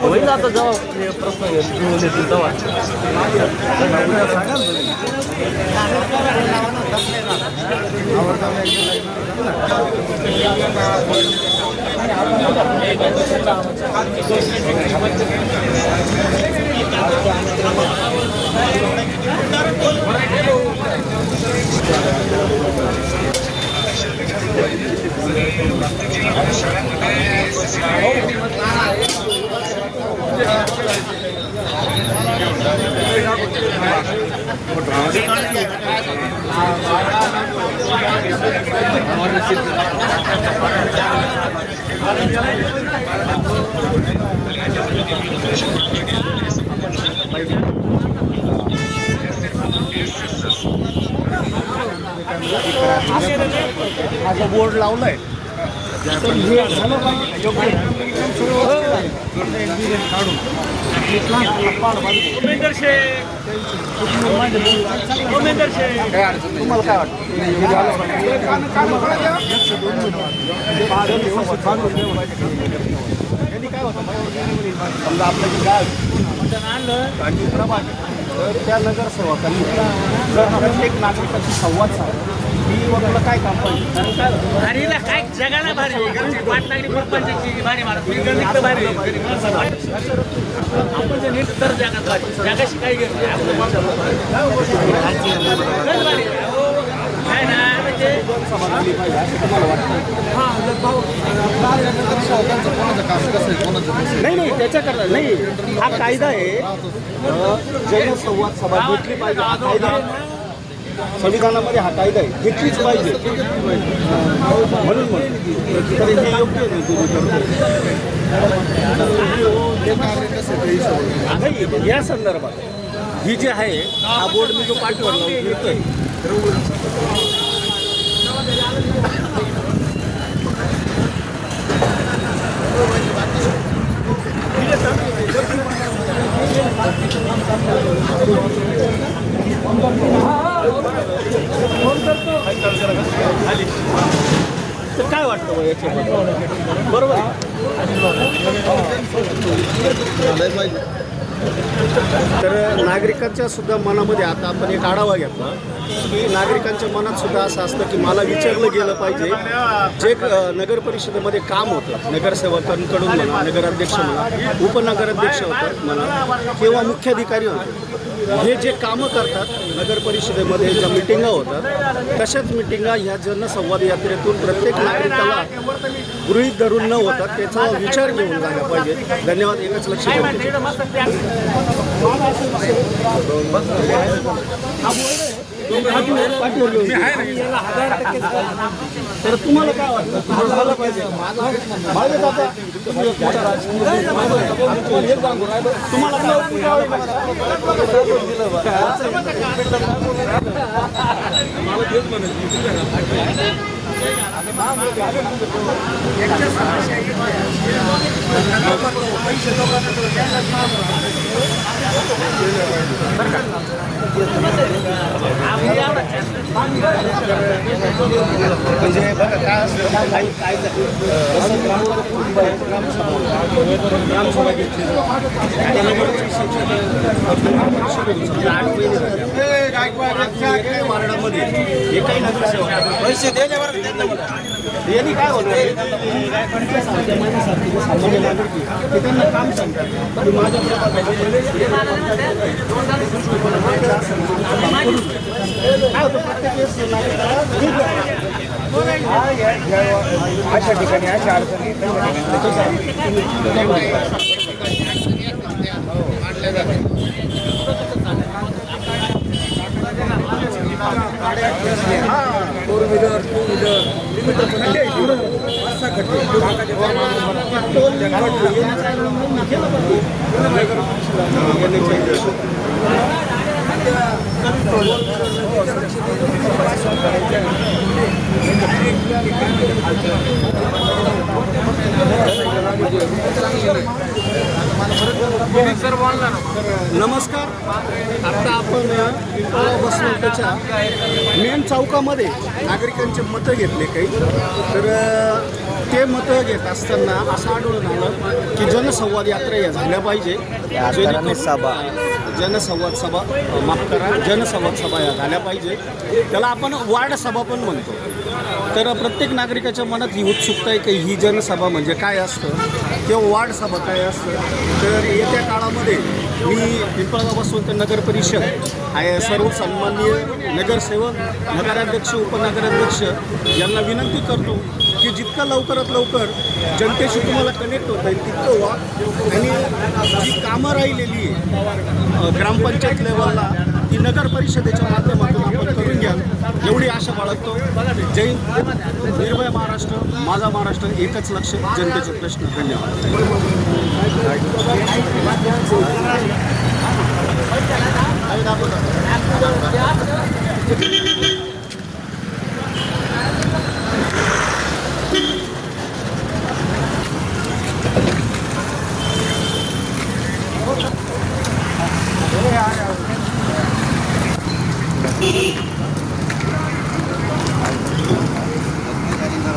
होईल आता जेव्हा हे प्रश्न घेऊन येतील तेव्हा माझा बोर्ड लावलाय उमेंदर शेख तुम्हाला काय वाटतं समजा आपल्याची गाव आणि प्रभाग तर त्या नगरसेवकांनी जर प्रत्येक नागरिकांशी संवाद साधला ही तुला काय काम पाहिजे अरे काय जगाला भारी पाटलागडी पंचायतची भारी मारत मी गणित भारी आपण जे नीट तर जगात भारी जगाशी काही घेत नाही काय ना म्हणजे नाही त्याच्याकरता नाही हा कायदा आहे जनसंवाद सभा घेतली पाहिजे हा कायदा संविधानामध्ये हा कायदा आहे घेतलीच पाहिजे म्हणून तर हे योग्य नाही या संदर्भात ही जी आहे हा बोर्ड मी जो पाठवला घेतोय तर काय वाटतं बघ याच्याबद्दल बरोबर तर नागरिकांच्या सुद्धा मनामध्ये आता आपण एक आढावा घेतला की नागरिकांच्या मनात सुद्धा असं असतं की मला विचारलं गेलं पाहिजे जे नगर परिषदेमध्ये काम होतं नगरसेवकांकडून म्हणा नगराध्यक्ष म्हणा उपनगराध्यक्ष होतं म्हणा किंवा मुख्याधिकारी होते हे जे कामं करतात नगर परिषदेमध्ये ज्या मिटिंगा होतात तशाच मिटिंगा ह्या जनसंवाद यात्रेतून प्रत्येक नागरिकाला गृहीत धरून न होता त्याचा विचार घेऊन जायला पाहिजे. धन्यवाद. एकच लक्ष तर तुम्हाला काय वाटतं झालं पाहिजे माझं आता तुम्हाला म्हणजे बघा काय असतं काय ग्रामसभा घेतली वार्डामध्ये एकाही नगरसेवक पैसे यांनी काय होतं सामान्य नागरिक ते त्यांना काम सांगतात की माझ्या काय होतं प्रत्येक वेळेस अशा ठिकाणी अशा अडचणी फोर व्हीलर टू व्हीलर नमस्कार. आता आपण बसण्याच्या मेन चौकामध्ये नागरिकांचे मतं घेतले काही तर ते मतं घेत असताना असं आढळून आलं की जनसंवाद यात्रा या झाल्या पाहिजे. जनसंवाद सभा माफ करा, जनसंवाद सभा या झाल्या पाहिजे. त्याला आपण वार्ड सभा पण म्हणतो. तर प्रत्येक नागरिकाच्या मनात ही उत्सुकता आहे की ही जनसभा म्हणजे काय असतं किंवा वार्ड सभा काय असतं. तर येत्या काळामध्ये मी पिंपळगाव बसवंत नगर परिषद आहे सर्व सन्माननीय नगरसेवक, नगराध्यक्ष, उपनगराध्यक्ष यांना विनंती करतो की जितकं लवकरात लवकर जनतेशी तुम्हाला कनेक्ट होता येईल तितकं व्हा. आणि जी कामं राहिलेली आहे ग्रामपंचायत लेवलला ती नगर परिषदेच्या माध्यमातून आपण करून घ्याल एवढी आशा बाळगतो. जय हिंद, निर्भय महाराष्ट्र, माझा महाराष्ट्र, एकच लक्ष, जनतेचे प्रश्न. धन्यवाद.